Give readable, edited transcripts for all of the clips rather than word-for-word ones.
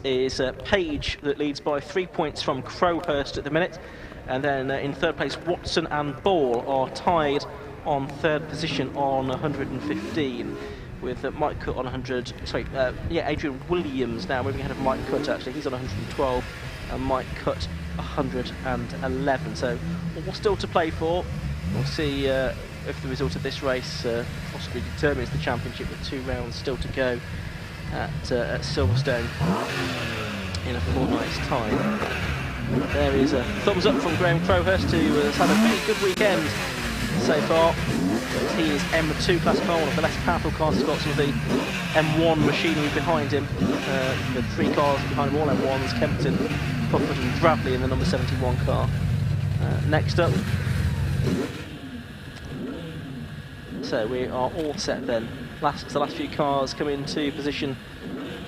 It is Page that leads by 3 points from Crowhurst at the minute, and then in third place Watson and Ball are tied on third position on 115, with Mike Cutt on 100. Adrian Williams now moving ahead of Mike Cutt. Actually, he's on 112, and Mike Cutt 111. So all still to play for. We'll see if the result of this race possibly determines the championship, with 2 rounds still to go at Silverstone in a fortnight's time. There is a thumbs up from Graham Crowhurst, who has had a very good weekend so far. He is M2 class car, one of the less powerful cars. He's got some of the M1 machinery behind him. The 3 cars behind him, all M1s, Kempton, Pufford and Bradley in the number 71 car. Next up. So we are all set then. The last few cars come into position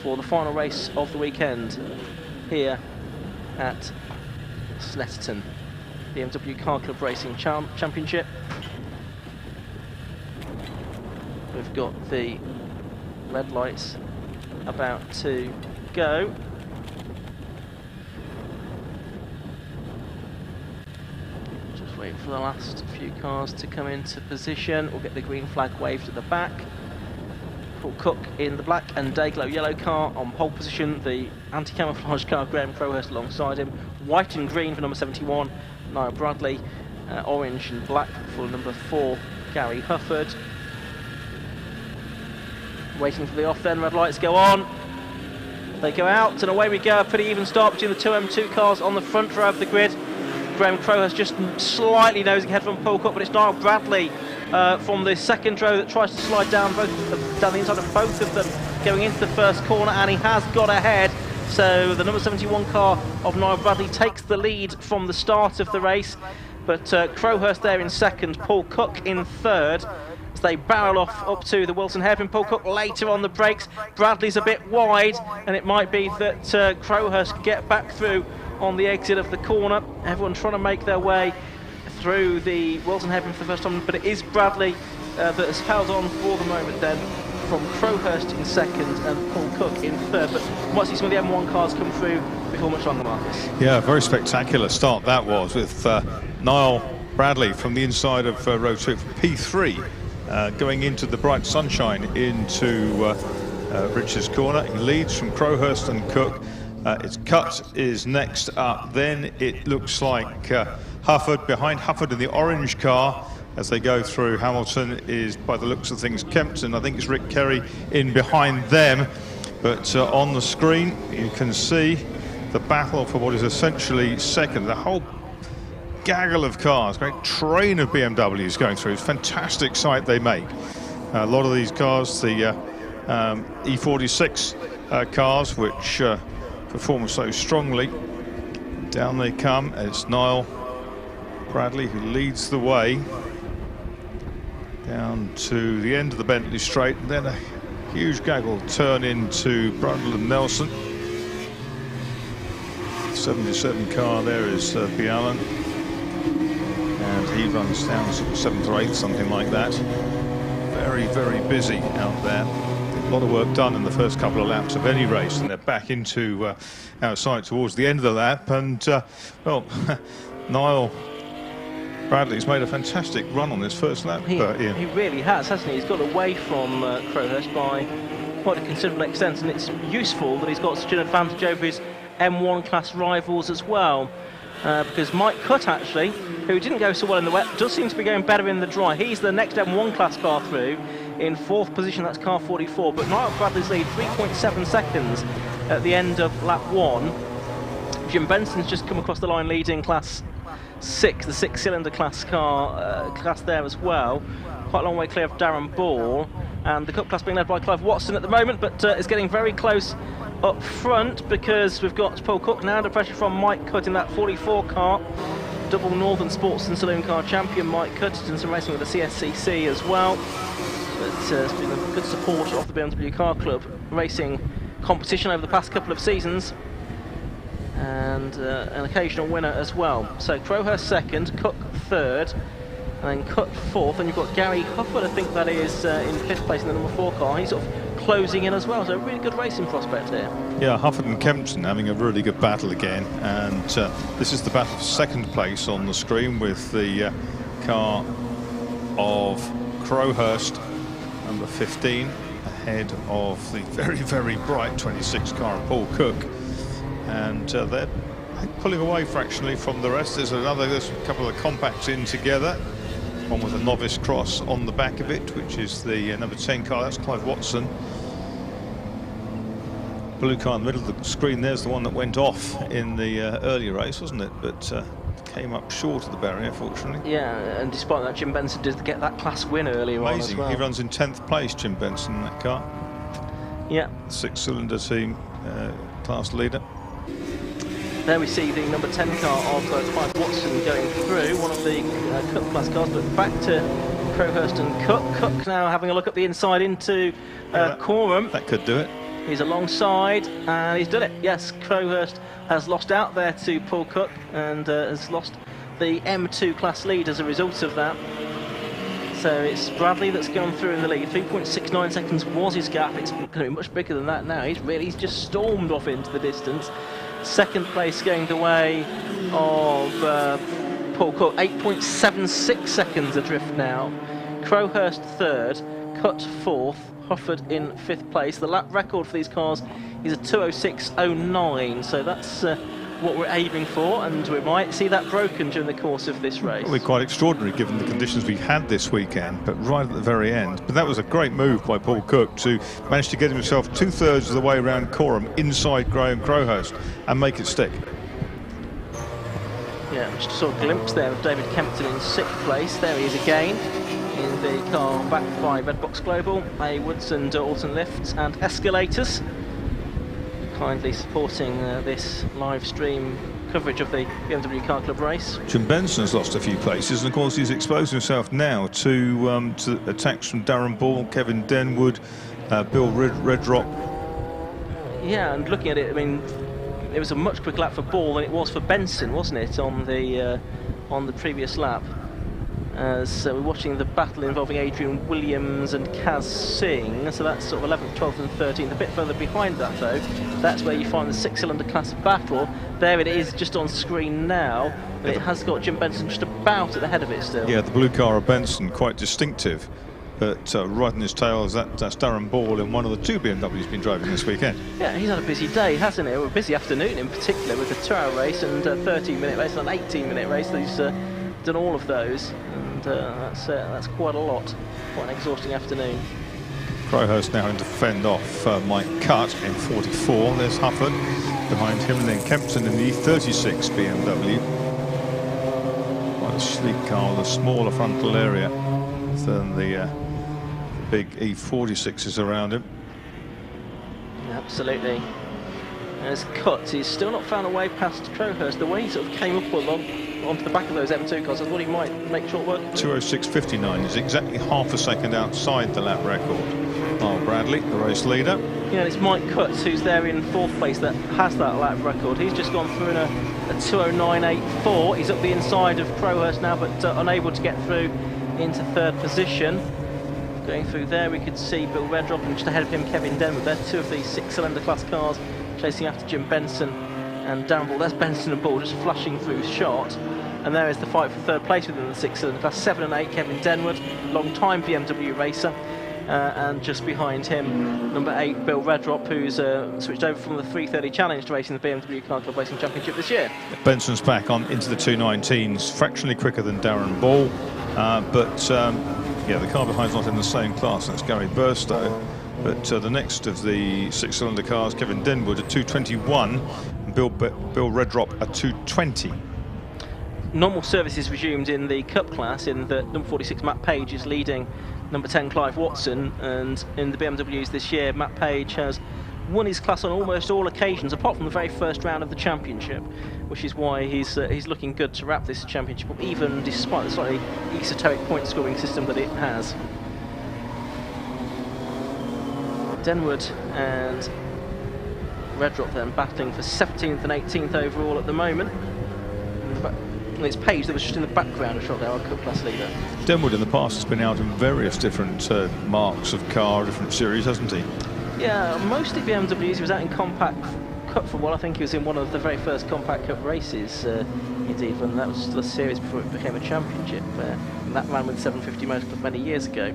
for the final race of the weekend here at Snetterton, BMW Car Club Racing Championship. We've got the red lights about to go. Just wait for the last few cars to come into position. We'll get the green flag waved at the back. Paul Cook in the black and Dayglow yellow car on pole position. The anti-camouflage car, Graham Crowhurst alongside him. White and green for number 71, Niall Bradley. Orange and black for number 4, Gary Hufford. Waiting for the off then, red lights go on. They go out and away we go. A pretty even start between the 2 M2 cars on the front row of the grid. Graham Crowhurst just slightly nosing ahead from Paul Cook, but it's Niall Bradley from the second row that tries to slide down down the inside of both of them going into the first corner, and he has got ahead. So the number 71 car of Niall Bradley takes the lead from the start of the race, but Crowhurst there in second, Paul Cook in third. As they barrel off up to the Wilson hairpin. Paul Cook later on the brakes. Bradley's a bit wide, and it might be that Crowhurst get back through on the exit of the corner. Everyone trying to make their way through the Wilson hairpin for the first time, but it is Bradley that has held on for the moment then, from Crowhurst in second and Paul Cook in third. But we might see some of the M1 cars come through before much longer, Marcus. Yeah, very spectacular start that was, with Niall Bradley from the inside of row 2 from P3 going into the bright sunshine into Richard's corner. He leads from Crowhurst and Cook. It's Cutt is next up. Then it looks like Hufford. Behind Hufford in the orange car as they go through Hamilton is, by the looks of things, Kempton. I think it's Rick Kerry in behind them. But on the screen you can see the battle for what is essentially second. The whole gaggle of cars, great train of BMWs going through. It's a fantastic sight they make. A lot of these cars, the E46 cars, which perform so strongly. Down they come. It's Niall Bradley who leads the way down to the end of the Bentley Straight, and then a huge gaggle turn into Brundle and Nelson. 77 car there is Bialan, and he runs down sort of 7th or 8th, something like that. Very, very busy out there. A lot of work done in the first couple of laps of any race, and they're back into outside towards the end of the lap. And well, Niall Bradley's made a fantastic run on this first lap. He really has, hasn't he? He's got away from Crowhurst by quite a considerable extent, and it's useful that he's got such an advantage over his M1 class rivals as well. Because Mike Cutt, actually, who didn't go so well in the wet, does seem to be going better in the dry. He's the next M1 class car through in 4th position. That's car 44. But Niall Bradley's lead 3.7 seconds at the end of lap 1. Jim Benson's just come across the line leading class 6, the 6-cylinder class car class there as well. Quite a long way clear of Darren Ball, and the Cup class being led by Clive Watson at the moment, but it's getting very close up front, because we've got Paul Cook now under pressure from Mike Cutt in that 44 car. Double Northern Sports and Saloon car champion Mike Cutt has done some racing with the CSCC as well. But it's been a good support of the BMW Car Club racing competition over the past couple of seasons, and an occasional winner as well. So Crowhurst second, Cook third, and then Cutt fourth, and you've got Gary Hufford, I think that is, in 5th place in the number 4 car. He's sort of closing in as well. So a really good racing prospect here. Yeah, Hufford and Kempton having a really good battle again, and this is the battle for second place on the screen with the car of Crowhurst, number 15, ahead of the very bright 26 car of Paul Cook, and they're pulling away fractionally from the rest. There's a couple of compacts in together, one with a novice cross on the back of it, which is the number 10 car. That's Clive Watson. Blue car in the middle of the screen, there's the one that went off in the earlier race, wasn't it? But came up short of the barrier, fortunately. Yeah, and despite that, Jim Benson did get that class win earlier on as well. He runs in 10th place, Jim Benson, in that car. Yeah. Six-cylinder team class leader. There we see the number 10 car of Clive Watson going through, one of the Cup class cars, but back to Crowhurst and Cook. Cook now having a look at the inside into Coram. That could do it. He's alongside and he's done it. Yes, Crowhurst has lost out there to Paul Cook and has lost the M2 class lead as a result of that. So it's Bradley that's gone through in the lead. 3.69 seconds was his gap. It's going to be much bigger than that now. He's just stormed off into the distance. Second place going the way of Paul Cook. 8.76 seconds adrift now. Crowhurst third, Cut fourth, Hufford in fifth place. The lap record for these cars is a 2:06.09, so that's what we're aiming for, and we might see that broken during the course of this race. It'll be quite extraordinary given the conditions we've had this weekend, but right at the very end. But that was a great move by Paul Cook to manage to get himself 2/3 of the way around Coram inside Graham Crowhurst and make it stick. Yeah, just saw a glimpse there of David Kempton in sixth place. There he is again in the car backed by Red Box Global, Woods and Alton Lifts and Escalators, kindly supporting this live stream coverage of the BMW Car Club race. Jim Benson's lost a few places, and of course he's exposed himself now to attacks from Darren Ball, Kevin Denwood, Bill Redrock. Yeah, and looking at it, I mean, it was a much quicker lap for Ball than it was for Benson, wasn't it, on the previous lap? So we're watching the battle involving Adrian Williams and Kaz Singh, so that's sort of 11th, 12th and 13th. A bit further behind that though, that's where you find the six-cylinder class battle. There it is just on screen now, but it has got Jim Benson just about at the head of it still. Yeah, the blue car of Benson, quite distinctive, but right in his tail is that's Darren Ball in one of the two BMWs he's been driving this weekend. Yeah, he's had a busy day, hasn't he? A busy afternoon in particular, with a 2-hour race and a 13-minute race and an 18-minute race. He's done all of those. That's quite a lot, quite an exhausting afternoon. Crowhurst now having to fend off Mike Cutt in 44. There's Hufford behind him, and then Kempton in the E36 BMW. Quite a sleek car with a smaller frontal area than the big E46s around him. Absolutely. As Cutt, he's still not found a way past Crowhurst. The way he sort of came up onto the back of those M2 cars, I thought he might make short work. 2:06.59 is exactly half a second outside the lap record. Niall Bradley, the race leader. Yeah, it's Mike Cutt who's there in fourth place that has that lap record. He's just gone through in a 2:09.84. He's up the inside of Crowhurst now, but unable to get through into third position. Going through there, we could see Bill Redrock and just ahead of him Kevin Denwood. They're two of these six-cylinder class cars chasing after Jim Benson and Darren Ball. There's Benson and Ball just flashing through shot. And there is the fight for third place within the six-cylinder class. 7 and 8, Kevin Denwood, long-time BMW racer. And just behind him, number 8, Bill Redrock, who's switched over from the 330 Challenge to racing the BMW Car Club Racing Championship this year. Benson's back on into the 219s, fractionally quicker than Darren Ball. Yeah, the car behind's not in the same class, that's Gary Burstow. But the next of the six-cylinder cars, Kevin Denwood at 2:21, and Bill Redrock at 2:20. Normal service is resumed in the Cup class. In the number 46, Matt Page is leading number 10, Clive Watson, and in the BMWs this year, Matt Page has won his class on almost all occasions, apart from the very first round of the championship, which is why he's looking good to wrap this championship up, even despite the slightly esoteric point-scoring system that it has. Denwood and Redrock then battling for 17th and 18th overall at the moment. And it's Page that was just in the background of shot there, our Cup class leader. Denwood in the past has been out in various different marks of car, different series, hasn't he? Yeah, mostly BMWs. He was out in Compact Cup for a while. I think he was in one of the very first Compact Cup races, indeed, when that was still a series before it became a championship. And that ran with 750 Motor Club many years ago.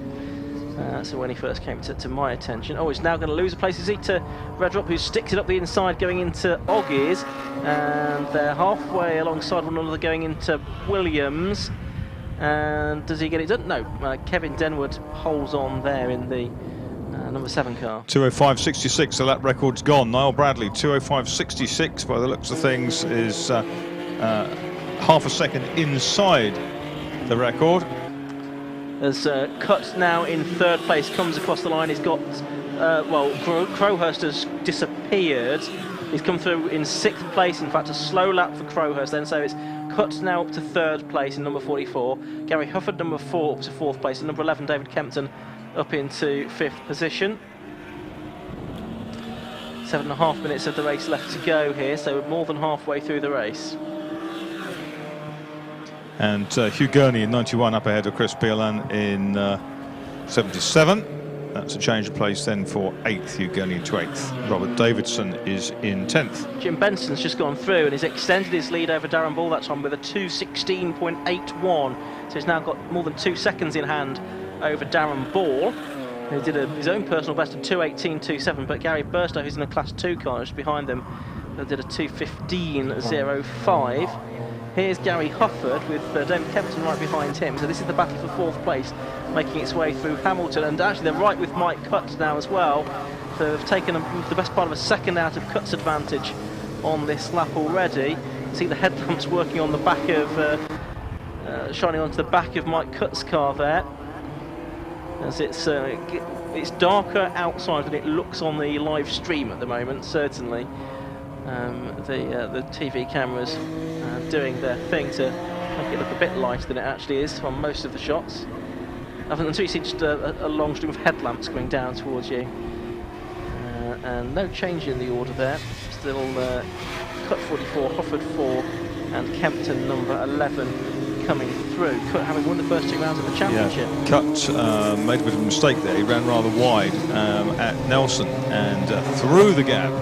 So when he first came to my attention. Oh, he's now going to lose a place, is he, to Redrop, who sticks it up the inside going into Oggies. And they're halfway alongside one another going into Williams. And does he get it done? No, Kevin Denwood holds on there in the number 7 car. 2:05.66, so that record's gone. Niall Bradley, 2:05.66, by the looks of things, is half a second inside the record. As Cut now in 3rd place comes across the line, he's got, well, Crowhurst has disappeared. He's come through in 6th place, in fact a slow lap for Crowhurst then, so it's Cut now up to 3rd place in number 44. Gary Hufford, number 4, up to 4th place, and number 11, David Kempton, up into 5th position. 7.5 minutes of the race left to go here, so we're more than halfway through the race. And Hugh Gurney in 91 up ahead of Chris Bielan in 77. That's a change of place then for 8th, Hugh Gurney into 8th. Robert Davidson is in 10th. Jim Benson's just gone through and he's extended his lead over Darren Ball that time with a 2:16.81. So he's now got more than 2 seconds in hand over Darren Ball, who did his own personal best of 2:18.27, but Gary Burstow, who's in a Class 2 car just behind them, did a 2:15.05. Here's Gary Hufford with David Kempton right behind him. So this is the battle for 4th place, making its way through Hamilton. And actually they're right with Mike Cutt now as well. So they've taken the best part of a second out of Cutt's advantage on this lap already. You see the headlamps working on the back of, shining onto the back of Mike Cutt's car there. As it's darker outside than it looks on the live stream at the moment, certainly. The TV cameras doing their thing to make it look a bit lighter than it actually is on most of the shots. Until you see just a long stream of headlamps coming down towards you. And no change in the order there. Still Cut 44, Hufford 4, and Kempton number 11 coming through. Cut having won the first 2 rounds of the championship. Yeah. Cut made a bit of a mistake there. He ran rather wide at Nelson and through the gap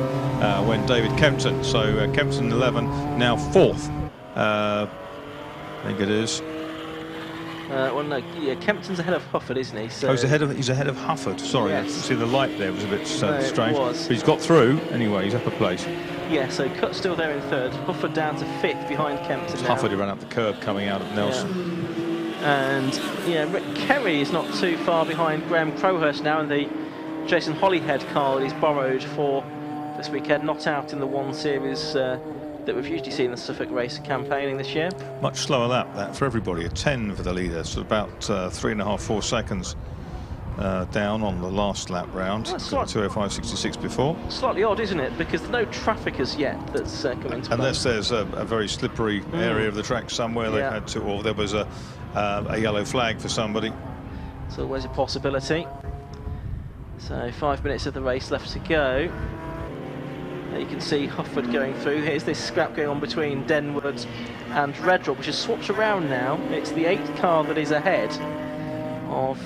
went David Kempton. So Kempton 11, now 4th. I think it is. Well, no, yeah, Kempton's ahead of Hufford, isn't he? So he's ahead of Hufford. Sorry, yes. See the light there was a bit strange. But he's got through anyway. He's up a place. Yeah, so Cut's still there in 3rd. Hufford down to 5th behind Kempton. Now. Hufford who ran up the curb coming out of Nelson. Yeah. And yeah, Rick Kerry is not too far behind Graham Crowhurst now in the Jason Hollyhead car that he's borrowed for this weekend. Not out in the 1 Series that we've usually seen the Suffolk race campaigning this year. Much slower lap that for everybody, a 10 for the leader, so about 3.5, 4 seconds down on the last lap round. Well, 2:05.66 before. Slightly odd, isn't it? Because there's no traffic as yet that's coming to unless there's a very slippery area of the track somewhere they had to, or there was a yellow flag for somebody. It's always a possibility. So 5 minutes of the race left to go. You can see Hufford going through. Here's this scrap going on between Denwood and Redrop, which has swapped around now. It's the 8th car that is ahead of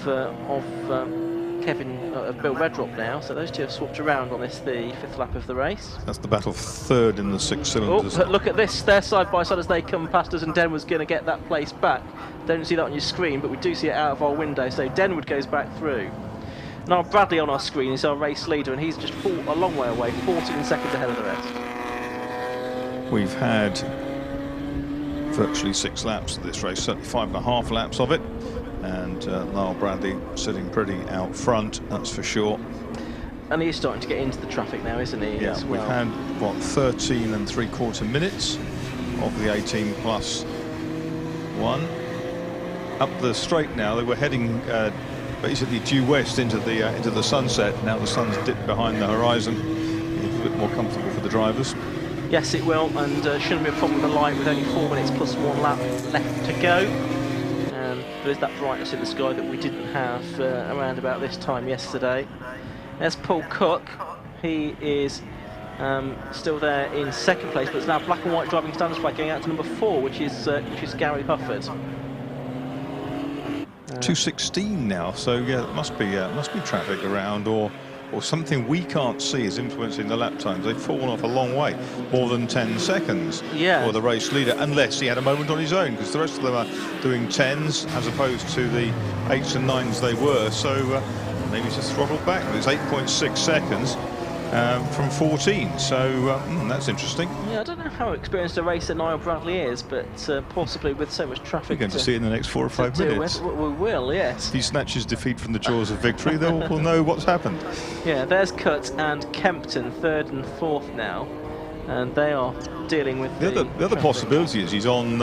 Bill Redrop now. So those two have swapped around on this, the 5th lap of the race. That's the battle for 3rd in the 6 cylinders. Oh, but look at this. They're side by side as they come past us, and Denwood's going to get that place back. Don't see that on your screen, but we do see it out of our window. So Denwood goes back through. Now Bradley on our screen is our race leader, and he's just a long way away, 14 seconds ahead of the rest. We've had virtually 6 laps of this race, certainly 5.5 laps of it, and Niall Bradley sitting pretty out front, that's for sure. And he's starting to get into the traffic now, isn't he? Yeah, we've had, what, 13 3/4 minutes of the 18 plus 1. Up the straight now, they were heading basically due west into the sunset. Now the sun's dipped behind the horizon. It's a bit more comfortable for the drivers. Yes, it will, and shouldn't be a problem with the light with only 4 minutes plus 1 lap left to go. There's that brightness in the sky that we didn't have around about this time yesterday. There's Paul Cook. He is still there in 2nd place, but it's now black and white driving standards flag going out to number 4, which is Gary Hufford. 2:16 now, so yeah, it must be traffic around, or or something we can't see is influencing the lap times. They've fallen off a long way, more than 10 seconds for the race leader, unless he had a moment on his own, because the rest of them are doing 10s as opposed to the 8s and 9s they were. So maybe he's just throttled back. It's 8.6 seconds from 14, so that's interesting. Yeah, I don't know how experienced a racer Niall Bradley is, but possibly with so much traffic. We're going to see it in the next 4 or 5 minutes. We will, yes. If he snatches defeat from the jaws of victory, we'll know what's happened. Yeah, there's Cut and Kempton, 3rd and 4th now, and they are dealing with the other possibility is he's on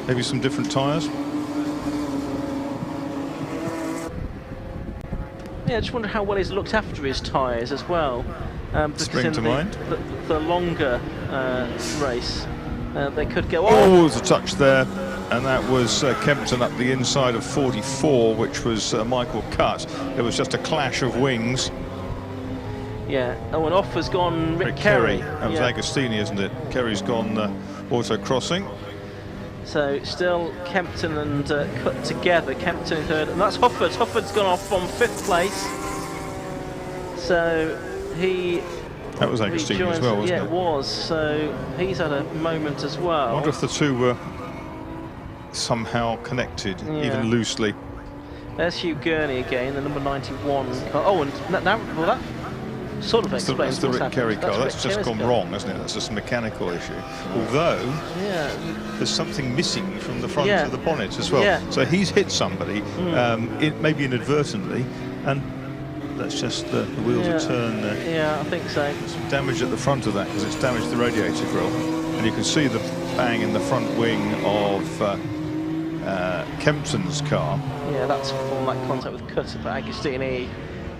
maybe some different tyres. Yeah, I just wonder how well he's looked after his tyres as well. Spring to mind. The longer race, they could go on. Oh, there's a touch there, and that was Kempton up the inside of 44, which was Michael Cutt. There was just a clash of wings. Yeah, and off has gone Rick Kerry. That was Agostini, isn't it? Kerry's gone auto-crossing. So still Kempton and Cut together. Kempton in 3rd, and that's Hufford. Hufford's gone off from 5th place. So that was Agostini as well, wasn't it? Yeah, it was. So he's had a moment as well. I wonder if the two were somehow connected, even loosely. There's Hugh Gurney again, the number 91 car. Oh, and now that sort of explains that's the Rick Kerry car. That's just gone wrong, hasn't it? That's just a mechanical issue. Although there's something missing from the front of the bonnet as well. Yeah. So he's hit somebody, maybe inadvertently, and that's just the wheels are turned there. Yeah, I think so. Some damage at the front of that because it's damaged the radiator grille, and you can see the bang in the front wing of Kempton's car. Yeah, that's from that contact with Cut at Agostini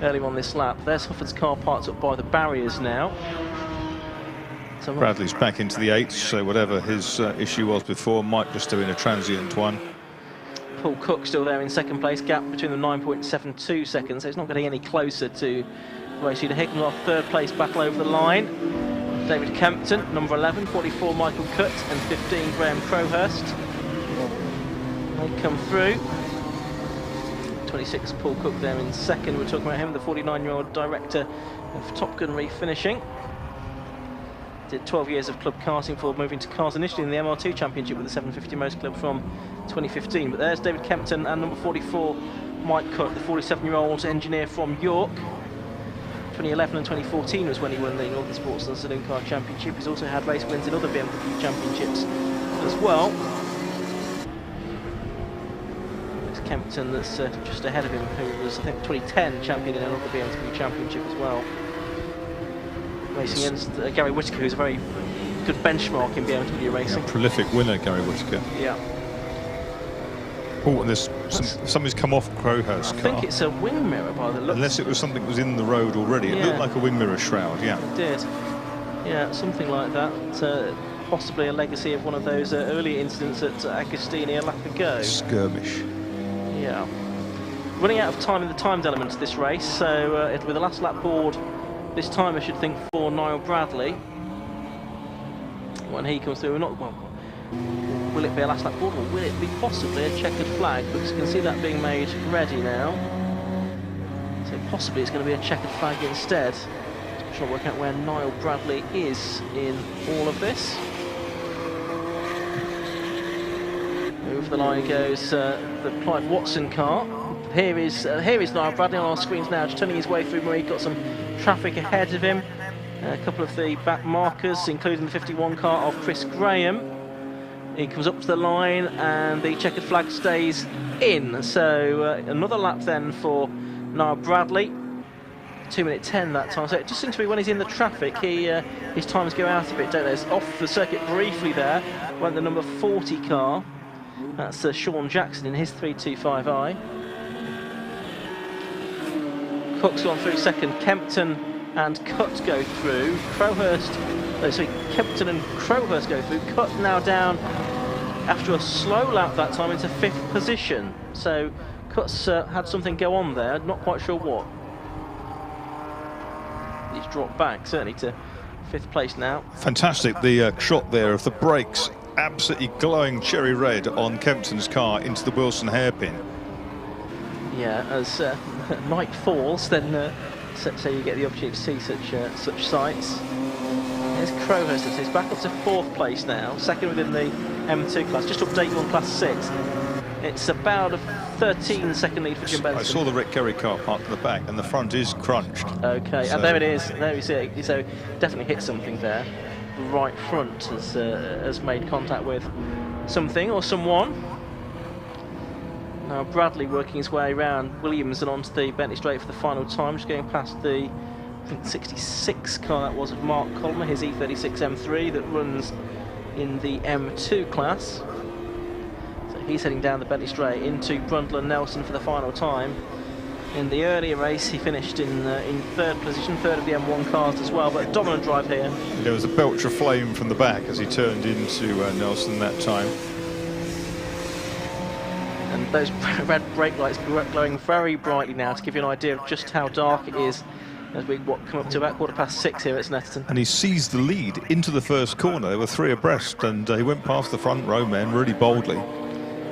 earlier on this lap. There's Hufford's car parked up by the barriers now. So Bradley's back into the 8th, so whatever his issue was before might just have been a transient one. Paul Cook still there in 2nd place, gap between them 9.72 seconds, so it's not getting any closer to race leader Hickman. Off 3rd place battle over the line. David Kempton, number 11, 44 Michael Cut, and 15 Graham Crowhurst. They come through. 26 Paul Cook there in 2nd. We're talking about him, the 49-year-old director of Top Gun refinishing. Did 12 years of club karting before moving to cars initially in the MR2 Championship with the 750 Most Club from 2015. But there's David Kempton and number 44 Mike Cut, the 47-year-old engineer from York. 2011 and 2014 was when he won the Northern Sports and Saloon Car Championship. He's also had race wins in other BMW championships as well. It's Kempton that's just ahead of him, who was, I think, 2010 champion in another BMW championship as well. Racing against Gary Whittaker, who's a very good benchmark in BMW racing. Yeah, prolific winner, Gary Whittaker. Yeah. Oh, and there's something's come off Crowhurst's car. I think it's a wing mirror by the looks. Unless it was something that was in the road already. It looked like a wing mirror shroud, yeah. It did. Yeah, something like that. Possibly a legacy of one of those earlier incidents at Agostini a lap ago. Skirmish. Yeah. Running out of time in the timed element of this race, so with the last lap board this time I should think for Niall Bradley. When he comes through, will it be a last lap board or will it be possibly a checkered flag? Because you can see that being made ready now. So possibly it's going to be a checkered flag instead. Just trying to work out where Niall Bradley is in all of this. Over the line goes the Clive Watson car. Here is Niall Bradley on our screens now, just turning his way through Marie. Got some traffic ahead of him. A couple of the back markers, including the 51 car of Chris Graham. He comes up to the line and the checkered flag stays in. So another lap then for Niall Bradley. 2:10 that time. So it just seems to be when he's in the traffic, his times go out a bit, don't they? It's off the circuit briefly there. Went the number 40 car. That's Sean Jackson in his 325i. Cook's gone through 2nd. Kempton and Cut go through. Kempton and Crowhurst go through. Cut now down after a slow lap that time into 5th position. So Cut's had something go on there, not quite sure what. He's dropped back certainly to 5th place now. Fantastic, the shot there of the brakes, absolutely glowing cherry red on Kempton's car into the Wilson hairpin. Yeah, as night falls, then so you get the opportunity to see such sights. There's Crowhurst, that is back up to 4th place now, second within the M2 class. Just to update you on Class 6, it's about a 13-second lead for Jim Benson. I saw the Rick Kerry car parked at the back, and the front is crunched. Okay, so. And there it is. There you see it. So definitely hit something there. Right front has made contact with something or someone. Now Bradley working his way around Williams and onto the Bentley straight for the final time, just going past the, I think, 66 car that was of Mark Colmer, his E36 M3 that runs in the M2 class. So he's heading down the Bentley straight into Brundle and Nelson for the final time. In the earlier race he finished in 3rd position, 3rd of the M1 cars as well, but dominant drive here. There was a belch of flame from the back as he turned into Nelson that time. And those red brake lights glowing very brightly now to give you an idea of just how dark it is as we come up to about 6:15 here at Snetterton. And he seized the lead into the first corner. There were 3 abreast, and he went past the front row men really boldly.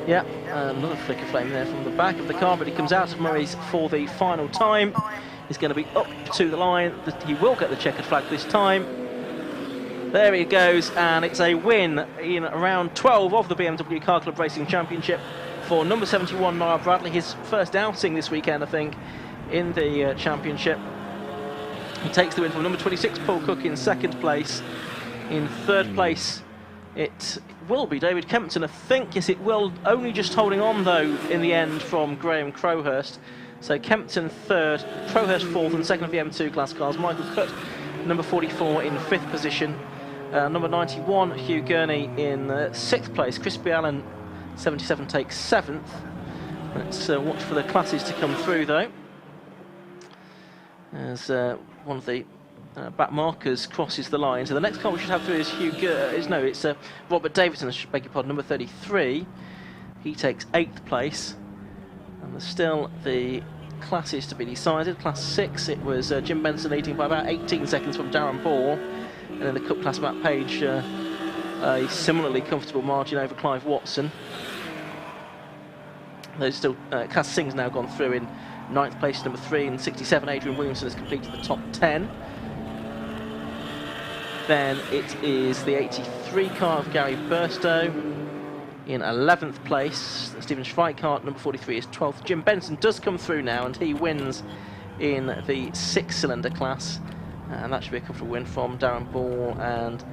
Yeah, another flick of flame there from the back of the car, but he comes out of Murray's for the final time. He's going to be up to the line. He will get the checkered flag this time. There he goes, and it's a win in round 12 of the BMW Car Club Racing Championship for number 71, Niall Bradley. His first outing this weekend, I think, in the championship. He takes the win from number 26, Paul Cook, in 2nd place. In 3rd place, it will be David Kempton, I think. Yes, it will. Only just holding on, though, in the end from Graham Crowhurst. So Kempton 3rd, Crowhurst 4th, and 2nd of the M2 class cars. Michael Cutt, number 44, in 5th position. Number 91, Hugh Gurney, in 6th place. Chris Allen, 77, takes 7th. Let's watch for the classes to come through, though, as one of the back markers crosses the line. So the next car we should have through is it's Robert Davidson, I beg your pardon, number 33. He takes 8th place. And there's still the classes to be decided. Class 6, it was Jim Benson leading by about 18 seconds from Darren Ball. And in the Cup class, Matt Page, a similarly comfortable margin over Clive Watson. There's still Class Singh's now gone through in 9th place, number 3, and 67. Adrian Williamson has completed the top 10. Then it is the 83 car of Gary Burstow in 11th place. Stephen Schweikart, number 43, is 12th. Jim Benson does come through now, and he wins in the 6-cylinder class. And that should be a comfortable win from Darren Ball, and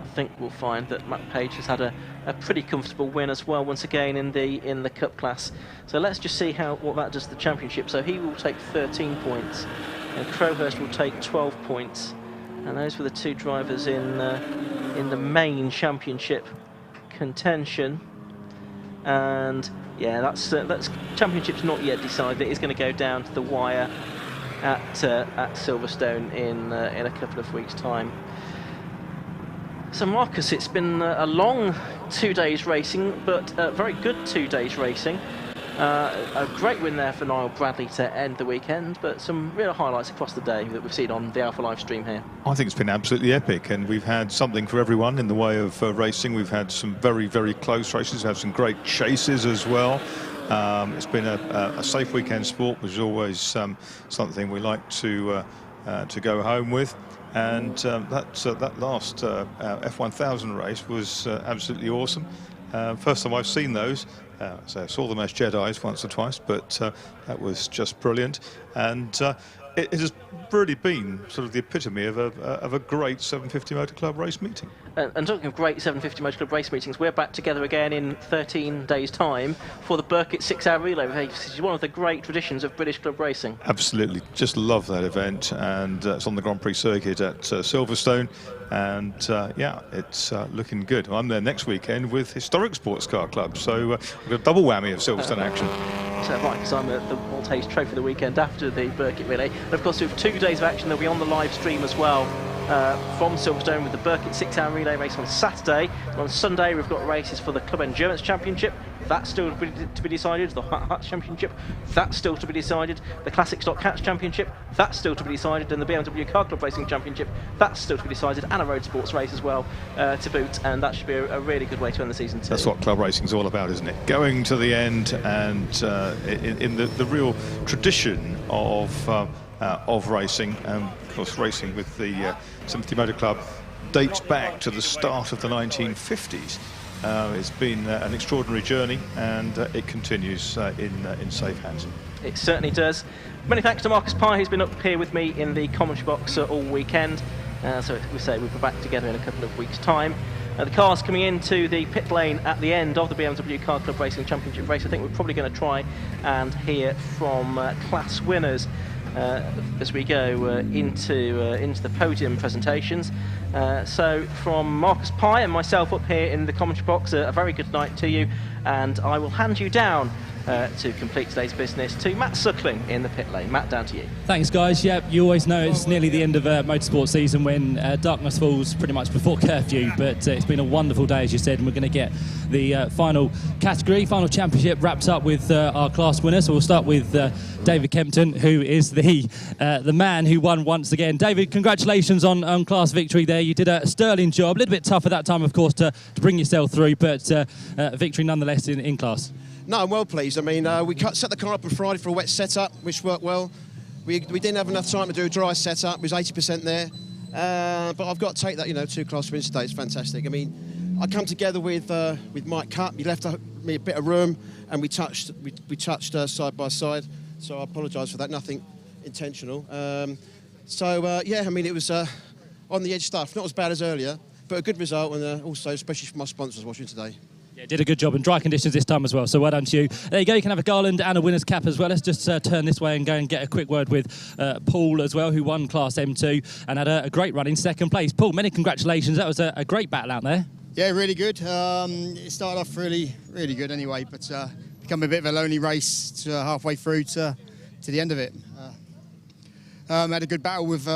I think we'll find that Matt Page has had a pretty comfortable win as well once again in the Cup class. So let's just see what that does to the championship. So he will take 13 points, and Crowhurst will take 12 points, and those were the 2 drivers in the main championship contention. And yeah, that's championship's not yet decided. It is going to go down to the wire at Silverstone in a couple of weeks' time. So Marcus, it's been a long 2 days racing, but very good 2 days racing. A great win there for Niall Bradley to end the weekend, but some real highlights across the day that we've seen on the Alpha live stream here. I think it's been absolutely epic, and we've had something for everyone in the way of racing. We've had some very, very close races. We've had some great chases as well. It's been a safe weekend sport, which is always something we like to go home with. And that last F1000 race was absolutely awesome. First time I've seen those. So I saw them as Jedis once or twice, but that was just brilliant. And it has really been sort of the epitome of a great 750 Motor Club race meeting. And talking of great 750 Motor Club race meetings, we're back together again in 13 days' time for the Burkitt 6-hour relay race. It's one of the great traditions of British club racing. Absolutely, just love that event, and it's on the Grand Prix circuit at Silverstone. And yeah, it's looking good. I'm there next weekend with Historic Sports Car Club, so we've got a double whammy of Silverstone action. So right, because I'm at the Maltese Trophy the weekend after the Burkitt relay. And of course, we have 2 days of action. They'll be on the live stream as well from Silverstone with the Burkitt 6-hour relay race on Saturday. And on Sunday, we've got races for the Club Endurance Championship. That's still to be decided. The Hutch Championship, that's still to be decided. The Classic Stock Catch Championship, that's still to be decided. And the BMW Car Club Racing Championship, that's still to be decided. And a road sports race as well to boot. And that should be a really good way to end the season too. That's what club racing's all about, isn't it? Going to the end, and in the real tradition of of racing. Of course, racing with the 750 Motor Club dates back to the start of the 1950s. It's been an extraordinary journey, and it continues in safe hands. It certainly does. Many thanks to Marcus Pye, who's been up here with me in the commentary box all weekend. So we say we'll be back together in a couple of weeks' time. The cars coming into the pit lane at the end of the BMW Car Club Racing Championship race. I think we're probably going to try and hear from class winners as we go into the podium presentations. So from Marcus Pye and myself up here in the commentary box, a very good night to you, and I will hand you down to complete today's business to Matt Suckling in the pit lane. Matt, down to you. Thanks, guys. Yep, you always know it's nearly the end of motorsport season when darkness falls pretty much before curfew, but it's been a wonderful day, as you said, and we're going to get the final category, final championship wrapped up with our class winner. So we'll start with David Kempton, who is the man who won once again. David, congratulations on class victory there. You did a sterling job, a little bit tough at that time, of course, to bring yourself through, but victory nonetheless in class. No, I'm well pleased. I mean, we set the car up on Friday for a wet setup, which worked well. We didn't have enough time to do a dry setup. It was 80% there. But I've got to take that, 2 class wins today. It's fantastic. I mean, I come together with Mike Cupp. He left me a bit of room, and we touched side by side. So I apologise for that. Nothing intentional. Yeah, I mean, it was on the edge stuff. Not as bad as earlier, but a good result, and also especially for my sponsors watching today. Yeah, did a good job in dry conditions this time as well, so well done to you. There you go, you can have a garland and a winner's cap as well. Let's just turn this way and go and get a quick word with Paul as well, who won Class M2 and had a great run in second place. Paul, many congratulations. That was a great battle out there. Yeah, really good. It started off really good anyway, but become a bit of a lonely race halfway through to the end of it. Had a good battle with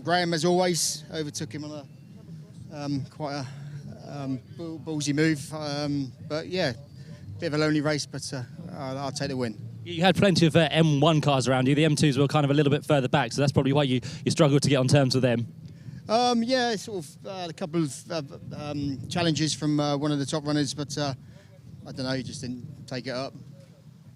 Graham, as always. Overtook him on quite a ballsy move, but yeah, bit of a lonely race, but I'll take the win. You had plenty of M1 cars around you. The M2s were kind of a little bit further back, so that's probably why you struggled to get on terms with them. Yeah, sort of a couple of challenges from one of the top runners, but I don't know, he just didn't take it up.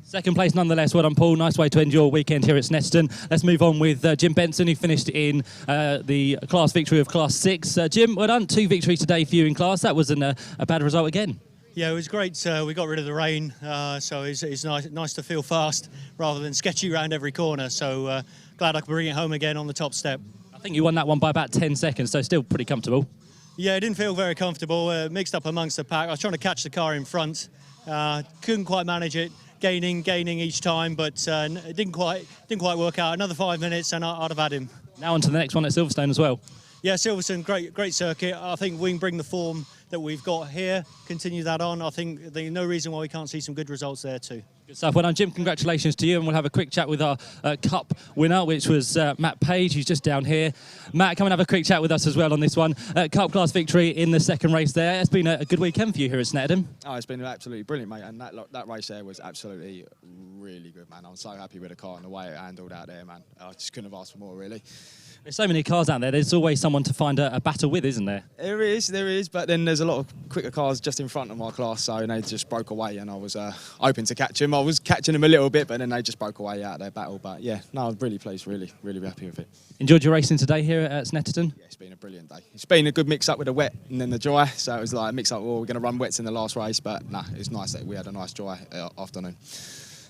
Second place nonetheless. Well done, Paul. Nice way to end your weekend here at Snetterton. Let's move on with Jim Benson, who finished in the class victory of Class 6. Jim, well done. 2 victories today for you in class. That wasn't a bad result again. Yeah, it was great. We got rid of the rain, so it's nice to feel fast rather than sketchy around every corner. So glad I could bring it home again on the top step. I think you won that one by about 10 seconds, so still pretty comfortable. Yeah, it didn't feel very comfortable. Mixed up amongst the pack. I was trying to catch the car in front. Couldn't quite manage it. Gaining each time, but it didn't quite work out. Another 5 minutes and I'd have had him. Now on to the next one at Silverstone as well. Yeah, Silverstone, great circuit. I think we can bring the form that we've got here, continue that on. I think there's no reason why we can't see some good results there too. Good stuff. Well done, Jim. Congratulations to you, and we'll have a quick chat with our Cup winner, which was Matt Page, who's just down here. Matt, come and have a quick chat with us as well on this one. Cup class victory in the second race there. It's been a good weekend for you here at Snetterton. Oh, it's been absolutely brilliant, mate, and that race there was absolutely really good, man. I'm so happy with the car and the way it handled out there, man. I just couldn't have asked for more, really. There's so many cars out there, there's always someone to find a battle with, isn't there? There is, but then there's a lot of quicker cars just in front of my class, so they just broke away, and I was hoping to catch them. I was catching them a little bit, but then they just broke away out of their battle. But yeah, no, I'm really pleased, really happy with it. Enjoyed your racing today here at Snetterton? Yeah, it's been a brilliant day. It's been a good mix-up with the wet and then the dry, so it was like a mix-up, well, we're going to run wets in the last race, but nah, it's nice that we had a nice dry afternoon.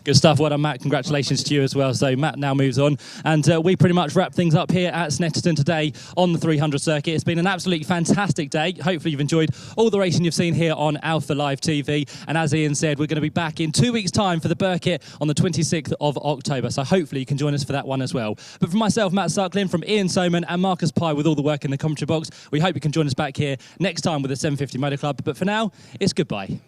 Good stuff. Well done, Matt. Congratulations to you as well. So Matt now moves on, and we pretty much wrap things up here at Snetterton today on the 300 circuit. It's been an absolutely fantastic day. Hopefully you've enjoyed all the racing you've seen here on Alpha Live TV. And as Ian said, we're going to be back in 2 weeks' time for the Burkett on the 26th of October. So hopefully you can join us for that one as well. But from myself, Matt Suckling, from Ian Soman and Marcus Pye with all the work in the commentary box, we hope you can join us back here next time with the 750 Motor Club. But for now, it's goodbye.